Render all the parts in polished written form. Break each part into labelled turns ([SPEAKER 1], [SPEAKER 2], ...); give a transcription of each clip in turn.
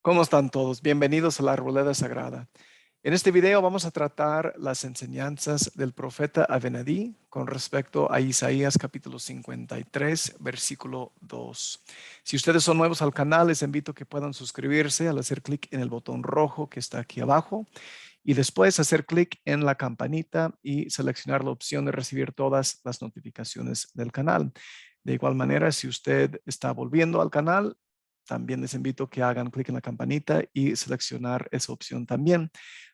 [SPEAKER 1] ¿Cómo están todos? Bienvenidos a la Arboleda Sagrada. En este video vamos a tratar las enseñanzas del profeta Abenadí con respecto a Isaías capítulo 53, versículo 2. Si ustedes son nuevos al canal, les invito a que puedan suscribirse al hacer clic en el botón rojo que está aquí abajo y después hacer clic en la campanita y seleccionar la opción de recibir todas las notificaciones del canal. De igual manera, si usted está volviendo al canal, también les invito a que hagan clic en la campanita y seleccionar esa opción también.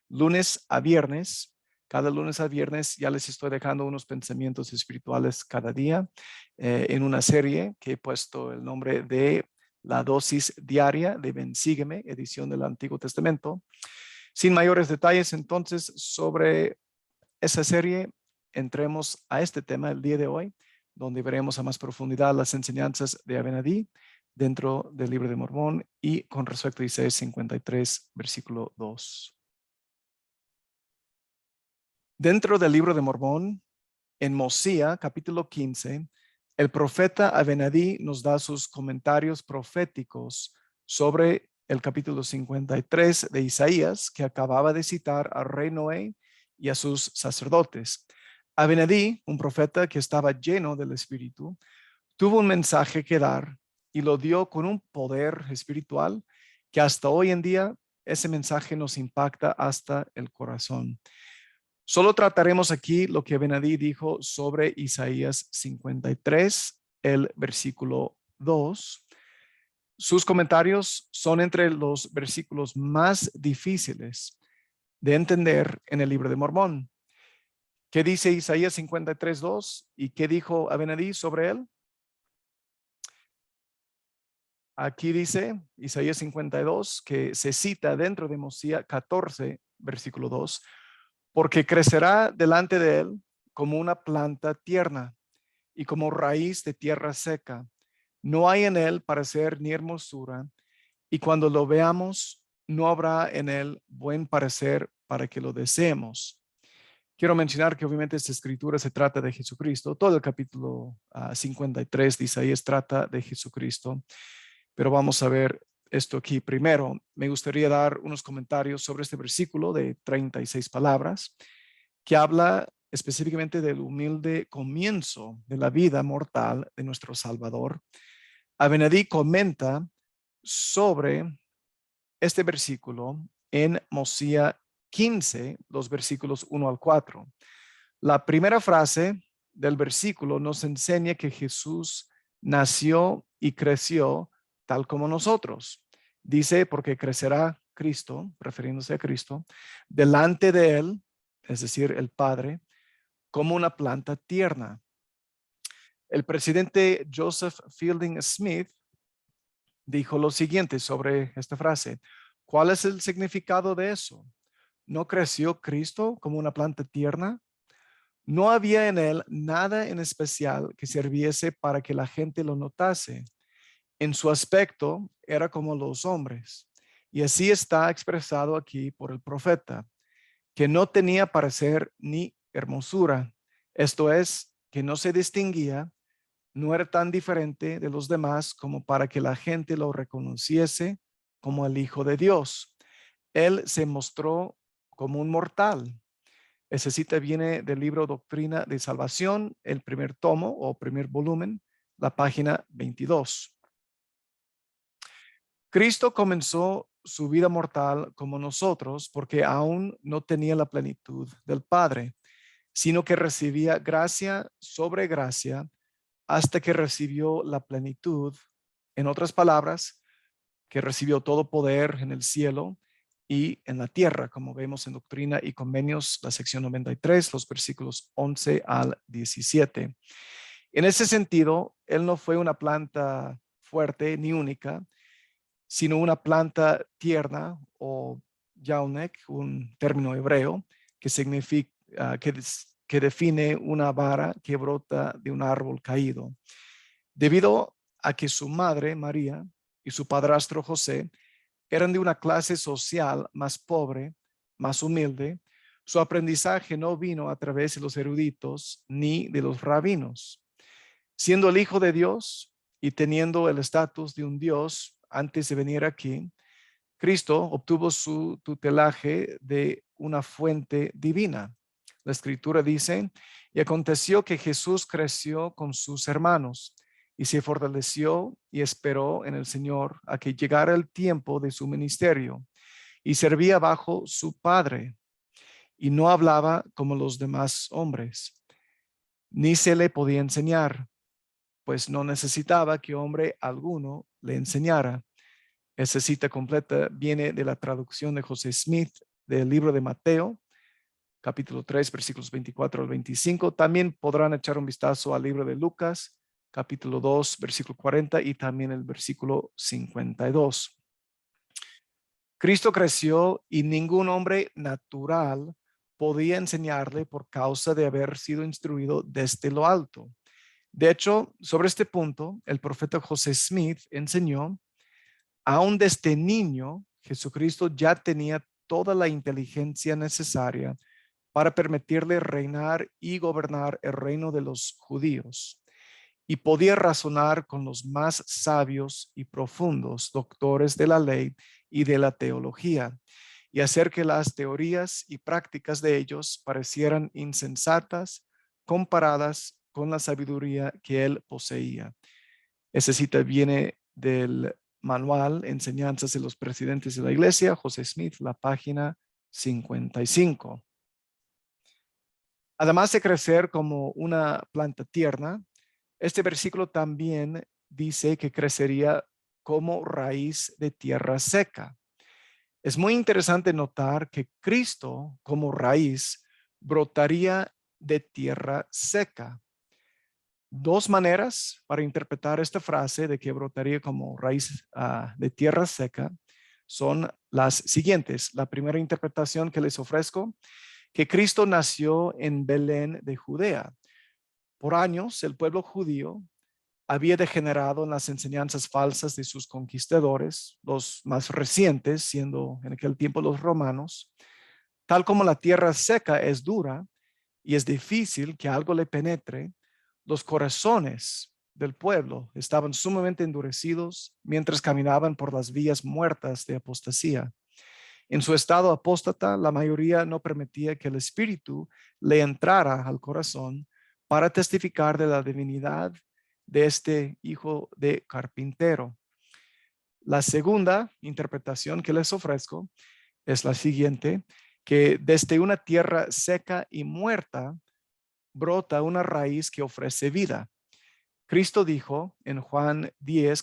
[SPEAKER 1] Lunes a viernes, cada lunes a viernes ya les estoy dejando unos pensamientos espirituales cada día en una serie que he puesto el nombre de La dosis diaria de Ven Sígueme, edición del Antiguo Testamento. Sin mayores detalles entonces sobre esa serie, entremos a este tema el día de hoy, donde veremos a más profundidad las enseñanzas de Abenadí dentro del libro de Mormón y con respecto a Isaías 53, versículo 2. Dentro del libro de Mormón, en Mosía, capítulo 15, el profeta Abenadí nos da sus comentarios proféticos sobre el capítulo 53 de Isaías, que acababa de citar al rey Noé y a sus sacerdotes. Abenadí, un profeta que estaba lleno del Espíritu, tuvo un mensaje que dar y lo dio con un poder espiritual que hasta hoy en día ese mensaje nos impacta hasta el corazón. Solo trataremos aquí lo que Abenadí dijo sobre Isaías 53, el versículo 2. Sus comentarios son entre los versículos más difíciles de entender en el libro de Mormón. ¿Qué dice Isaías 53, 2? ¿Y qué dijo Abenadí sobre él? Aquí dice Isaías 52, que se cita dentro de Mosía 14, versículo 2, porque crecerá delante de él como una planta tierna y como raíz de tierra seca. No hay en él parecer ni hermosura, y cuando lo veamos, no habrá en él buen parecer para que lo deseemos. Quiero mencionar que obviamente esta escritura se trata de Jesucristo. Todo el capítulo 53 de Isaías trata de Jesucristo, pero vamos a ver esto aquí. Primero, me gustaría dar unos comentarios sobre este versículo de 36 palabras que habla específicamente del humilde comienzo de la vida mortal de nuestro Salvador. Abenadí comenta sobre este versículo en Mosía 15, los versículos 1 al 4. La primera frase del versículo nos enseña que Jesús nació y creció tal como nosotros. Dice, porque crecerá Cristo, refiriéndose a Cristo, delante de él, es decir, el Padre, como una planta tierna. El presidente Joseph Fielding Smith dijo lo siguiente sobre esta frase. ¿Cuál es el significado de eso? ¿No creció Cristo como una planta tierna? No había en él nada en especial que sirviese para que la gente lo notase. En su aspecto era como los hombres. Y así está expresado aquí por el profeta, que no tenía parecer ni hermosura. Esto es, que no se distinguía, no era tan diferente de los demás como para que la gente lo reconociese como el Hijo de Dios. Él se mostró como un mortal. Esa cita viene del libro Doctrina de Salvación, el primer tomo o primer volumen, la página 22. Cristo comenzó su vida mortal como nosotros porque aún no tenía la plenitud del Padre, sino que recibía gracia sobre gracia hasta que recibió la plenitud. En otras palabras, que recibió todo poder en el cielo y en la tierra, como vemos en Doctrina y Convenios, la sección 93, los versículos 11 al 17. En ese sentido, él no fue una planta fuerte ni única, sino una planta tierna o yaunek, un término hebreo que significa, que define una vara que brota de un árbol caído. Debido a que su madre, María, y su padrastro José eran de una clase social más pobre, más humilde, su aprendizaje no vino a través de los eruditos ni de los rabinos. Siendo el Hijo de Dios y teniendo el estatus de un Dios antes de venir aquí, Cristo obtuvo su tutelaje de una fuente divina. La escritura dice, y aconteció que Jesús creció con sus hermanos y se fortaleció y esperó en el Señor a que llegara el tiempo de su ministerio y servía bajo su padre y no hablaba como los demás hombres, ni se le podía enseñar, pues no necesitaba que hombre alguno le enseñara. Esa cita completa viene de la traducción de José Smith del libro de Mateo, capítulo 3, versículos 24 al 25. También podrán echar un vistazo al libro de Lucas, capítulo 2, versículo 40 y también el versículo 52. Cristo creció y ningún hombre natural podía enseñarle por causa de haber sido instruido desde lo alto. De hecho, sobre este punto, el profeta José Smith enseñó, aún desde niño, Jesucristo ya tenía toda la inteligencia necesaria para permitirle reinar y gobernar el reino de los judíos, y podía razonar con los más sabios y profundos doctores de la ley y de la teología, y hacer que las teorías y prácticas de ellos parecieran insensatas comparadas con la sabiduría que él poseía. Esa cita viene del manual Enseñanzas de los Presidentes de la Iglesia, José Smith, la página 55. Además de crecer como una planta tierna, este versículo también dice que crecería como raíz de tierra seca. Es muy interesante notar que Cristo como raíz brotaría de tierra seca. Dos maneras para interpretar esta frase de que brotaría como raíz de tierra seca son las siguientes. La primera interpretación que les ofrezco, que Cristo nació en Belén de Judea. Por años, el pueblo judío había degenerado en las enseñanzas falsas de sus conquistadores, los más recientes siendo en aquel tiempo los romanos. Tal como la tierra seca es dura y es difícil que algo le penetre, los corazones del pueblo estaban sumamente endurecidos mientras caminaban por las vías muertas de apostasía. En su estado apóstata, la mayoría no permitía que el Espíritu le entrara al corazón para testificar de la divinidad de este hijo de carpintero. La segunda interpretación que les ofrezco es la siguiente, que desde una tierra seca y muerta brota una raíz que ofrece vida. Cristo dijo en Juan 10,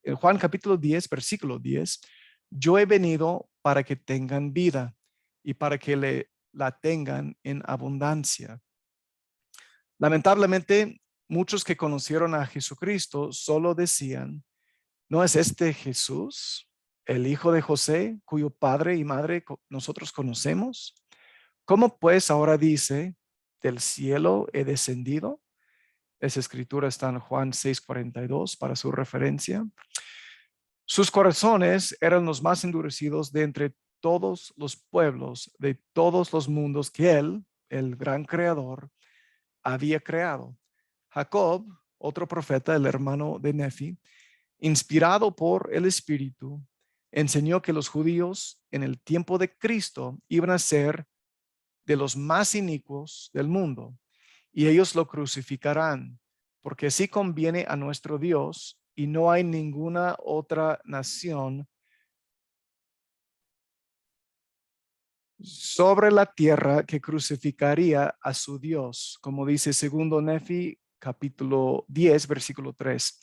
[SPEAKER 1] en Juan capítulo 10, versículo 10, yo he venido para que tengan vida y para que la tengan en abundancia. Lamentablemente, muchos que conocieron a Jesucristo solo decían, ¿no es este Jesús, el hijo de José, cuyo padre y madre nosotros conocemos? ¿Cómo pues ahora dice, del cielo he descendido? Esa escritura está en Juan 6:42 para su referencia. Sus corazones eran los más endurecidos de entre todos los pueblos, de todos los mundos que él, el gran creador, había creado. Jacob, otro profeta, el hermano de Nefi, inspirado por el Espíritu, enseñó que los judíos en el tiempo de Cristo iban a ser de los más inicuos del mundo y ellos lo crucificarán, porque así conviene a nuestro Dios y no hay ninguna otra nación sobre la tierra que crucificaría a su Dios, como dice segundo Nefi capítulo 10 versículo 3.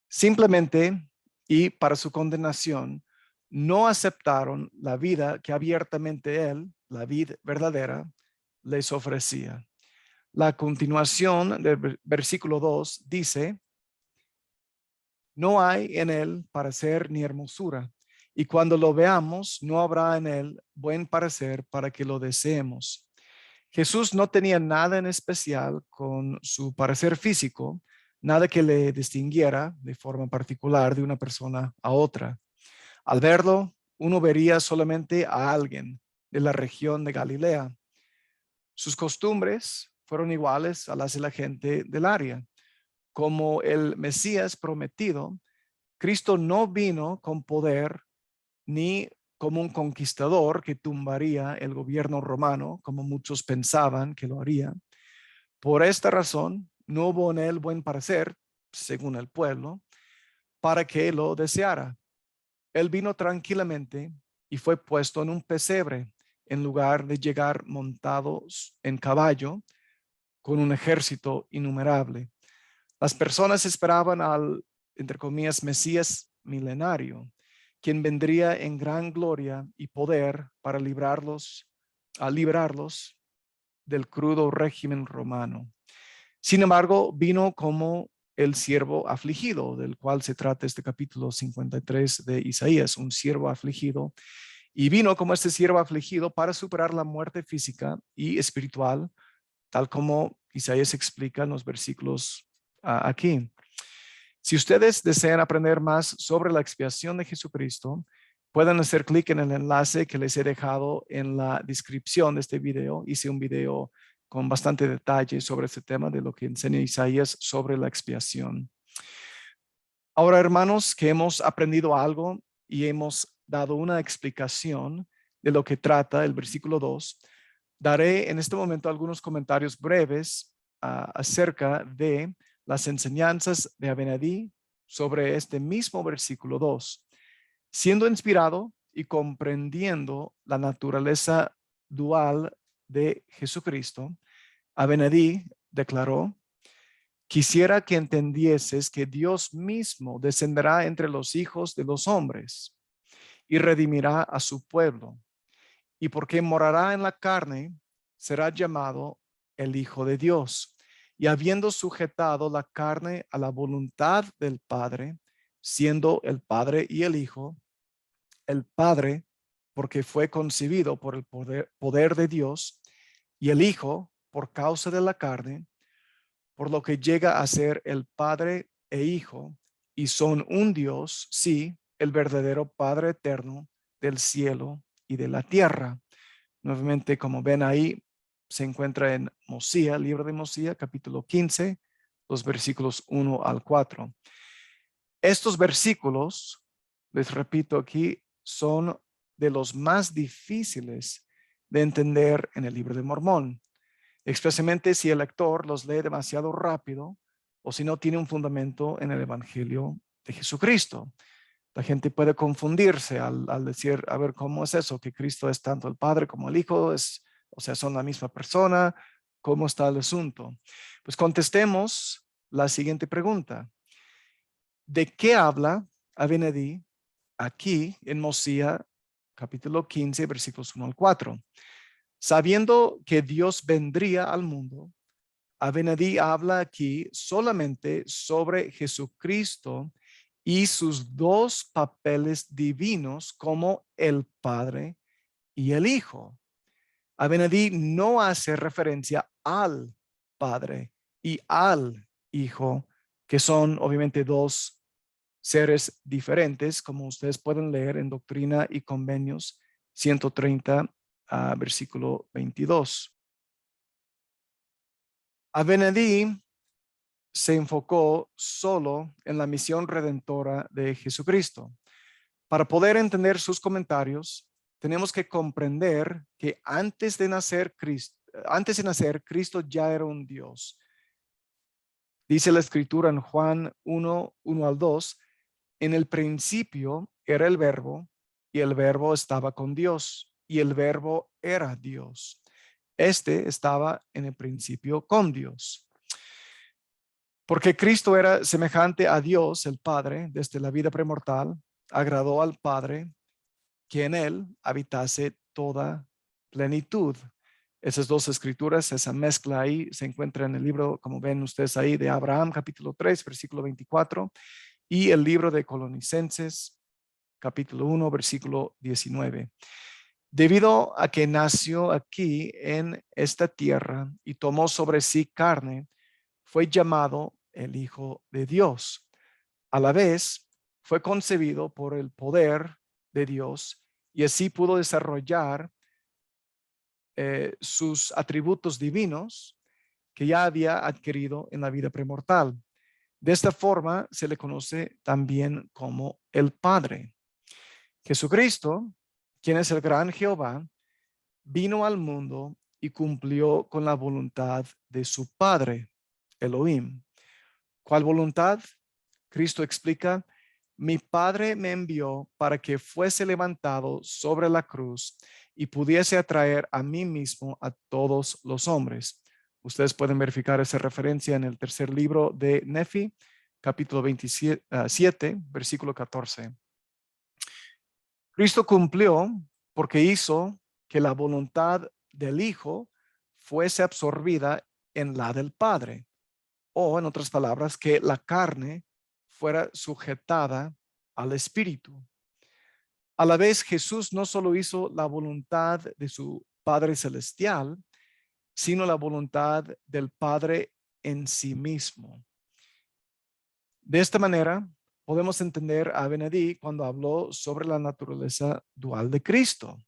[SPEAKER 1] Simplemente y para su condenación no aceptaron la vida que abiertamente él, la vida verdadera, les ofrecía. La continuación del versículo 2 dice, no hay en él parecer ni hermosura, y cuando lo veamos, no habrá en él buen parecer para que lo deseemos. Jesús no tenía nada en especial con su parecer físico, nada que le distinguiera de forma particular de una persona a otra. Al verlo, uno vería solamente a alguien de la región de Galilea. Sus costumbres fueron iguales a las de la gente del área. Como el Mesías prometido, Cristo no vino con poder ni como un conquistador que tumbaría el gobierno romano, como muchos pensaban que lo haría. Por esta razón, no hubo en él buen parecer, según el pueblo, para que lo deseara. Él vino tranquilamente y fue puesto en un pesebre, en lugar de llegar montados en caballo con un ejército innumerable. Las personas esperaban al, entre comillas, Mesías milenario, quien vendría en gran gloria y poder para liberarlos del crudo régimen romano. Sin embargo, vino como el siervo afligido, del cual se trata este capítulo 53 de Isaías, un siervo afligido, y vino como este siervo afligido para superar la muerte física y espiritual, tal como Isaías explica en los versículos aquí. Si ustedes desean aprender más sobre la expiación de Jesucristo, pueden hacer clic en el enlace que les he dejado en la descripción de este video. Hice un video con bastante detalle sobre este tema de lo que enseña Isaías sobre la expiación. Ahora, hermanos, que hemos aprendido algo y hemos dado una explicación de lo que trata el versículo 2, daré en este momento algunos comentarios breves acerca de las enseñanzas de Abenadí sobre este mismo versículo 2. Siendo inspirado y comprendiendo la naturaleza dual de Jesucristo, Abenadí declaró: quisiera que entendieses que Dios mismo descenderá entre los hijos de los hombres y redimirá a su pueblo, y porque morará en la carne, será llamado el Hijo de Dios. Y habiendo sujetado la carne a la voluntad del Padre, siendo el Padre y el Hijo, el Padre, porque fue concebido por el poder de Dios, y el Hijo, por causa de la carne, por lo que llega a ser el Padre e Hijo, y son un Dios, sí, el verdadero Padre eterno del cielo y de la tierra. Nuevamente, como ven ahí, se encuentra en Mosía, libro de Mosía, capítulo 15, los versículos 1 al 4. Estos versículos, les repito aquí, son de los más difíciles de entender en el libro de Mormón, especialmente si el lector los lee demasiado rápido o si no tiene un fundamento en el Evangelio de Jesucristo. La gente puede confundirse al decir, a ver, ¿cómo es eso? Que Cristo es tanto el Padre como el Hijo, o sea, son la misma persona. ¿Cómo está el asunto? Pues contestemos la siguiente pregunta. ¿De qué habla Abenadí aquí en Mosía, capítulo 15, versículos 1 al 4? Sabiendo que Dios vendría al mundo, Abenadí habla aquí solamente sobre Jesucristo y sus dos papeles divinos como el Padre y el Hijo. Abenadí no hace referencia al Padre y al Hijo, que son obviamente dos seres diferentes, como ustedes pueden leer en Doctrina y Convenios 130, versículo 22. Abenadí se enfocó solo en la misión redentora de Jesucristo. Para poder entender sus comentarios, tenemos que comprender que antes de nacer, Cristo ya era un Dios. Dice la escritura en Juan 1, 1 al 2, en el principio era el verbo y el verbo estaba con Dios y el verbo era Dios. Este estaba en el principio con Dios. Porque Cristo era semejante a Dios, el Padre, desde la vida premortal, agradó al Padre que en él habitase toda plenitud. Esas dos escrituras, esa mezcla ahí se encuentra en el libro, como ven ustedes ahí, de Abraham, capítulo 3, versículo 24, y el libro de Colonicenses, capítulo 1, versículo 19. Debido a que nació aquí en esta tierra y tomó sobre sí carne, fue llamado el Hijo de Dios. A la vez, fue concebido por el poder de Dios y así pudo desarrollar sus atributos divinos que ya había adquirido en la vida premortal. De esta forma se le conoce también como el Padre. Jesucristo, quien es el gran Jehová, vino al mundo y cumplió con la voluntad de su Padre, Elohim. ¿Cuál voluntad? Cristo explica: mi Padre me envió para que fuese levantado sobre la cruz y pudiese atraer a mí mismo a todos los hombres. Ustedes pueden verificar esa referencia en el tercer libro de Nefi, capítulo 27, versículo 14. Cristo cumplió porque hizo que la voluntad del Hijo fuese absorbida en la del Padre, o en otras palabras, que la carne fuera sujetada al Espíritu. A la vez, Jesús no solo hizo la voluntad de su Padre Celestial, sino la voluntad del Padre en sí mismo. De esta manera, podemos entender a Benedí cuando habló sobre la naturaleza dual de Cristo,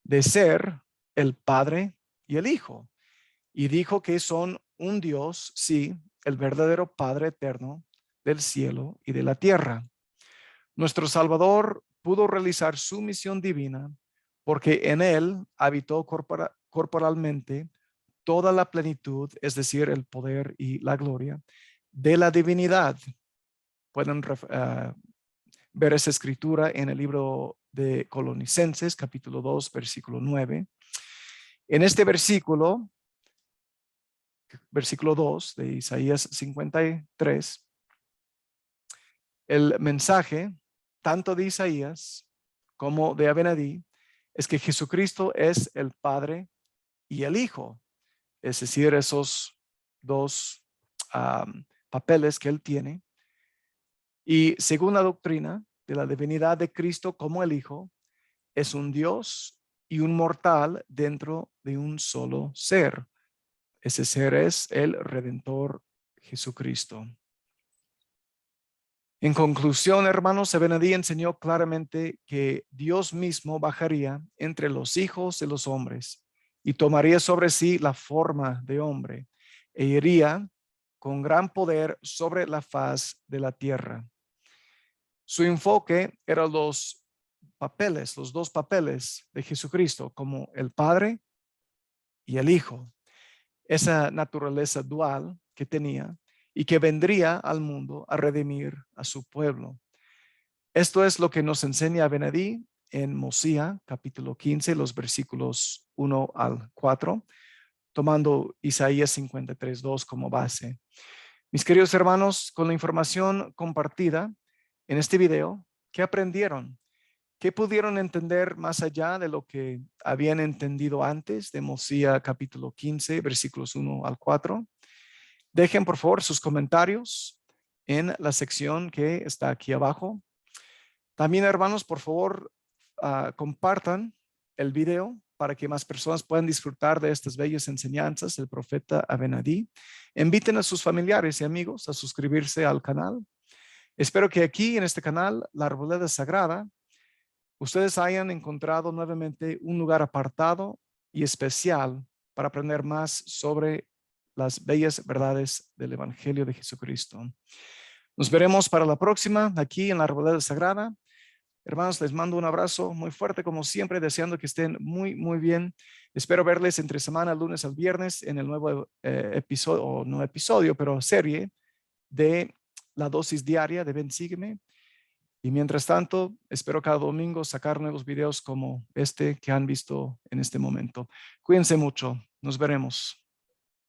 [SPEAKER 1] de ser el Padre y el Hijo. Y dijo que son un Dios, sí, el verdadero Padre eterno del cielo y de la tierra. Nuestro Salvador pudo realizar su misión divina porque en él habitó corporalmente toda la plenitud, es decir, el poder y la gloria de la divinidad. Pueden ver esa escritura en el libro de Colonicenses, capítulo 2, versículo 9. En este versículo 2 de Isaías 53, el mensaje tanto de Isaías como de Abenadí es que Jesucristo es el Padre y el Hijo, es decir, esos dos papeles que él tiene. Y según la doctrina de la divinidad de Cristo como el Hijo, es un Dios y un mortal dentro de un solo ser. Ese ser es el Redentor Jesucristo. En conclusión, hermanos, Abenadí enseñó claramente que Dios mismo bajaría entre los hijos de los hombres y tomaría sobre sí la forma de hombre e iría con gran poder sobre la faz de la tierra. Su enfoque era los dos papeles de Jesucristo, como el Padre y el Hijo. Esa naturaleza dual que tenía y que vendría al mundo a redimir a su pueblo. Esto es lo que nos enseña Abenadí en Mosía, capítulo 15, los versículos 1 al 4, tomando Isaías 53, 2 como base. Mis queridos hermanos, con la información compartida en este video, ¿qué aprendieron? ¿Qué pudieron entender más allá de lo que habían entendido antes de Mosía capítulo 15, versículos 1 al 4? Dejen por favor sus comentarios en la sección que está aquí abajo. También, hermanos, por favor, compartan el video para que más personas puedan disfrutar de estas bellas enseñanzas del profeta Abenadí. Inviten a sus familiares y amigos a suscribirse al canal. Espero que aquí en este canal, La Arboleda Sagrada, ustedes hayan encontrado nuevamente un lugar apartado y especial para aprender más sobre las bellas verdades del Evangelio de Jesucristo. Nos veremos para la próxima aquí en La Arboleda Sagrada. Hermanos, les mando un abrazo muy fuerte como siempre, deseando que estén muy, muy bien. Espero verles entre semana, lunes al viernes, en el nuevo episodio, o no episodio, pero serie de la dosis diaria de Ven, Sígueme. Y mientras tanto, espero cada domingo sacar nuevos videos como este que han visto en este momento. Cuídense mucho. Nos veremos.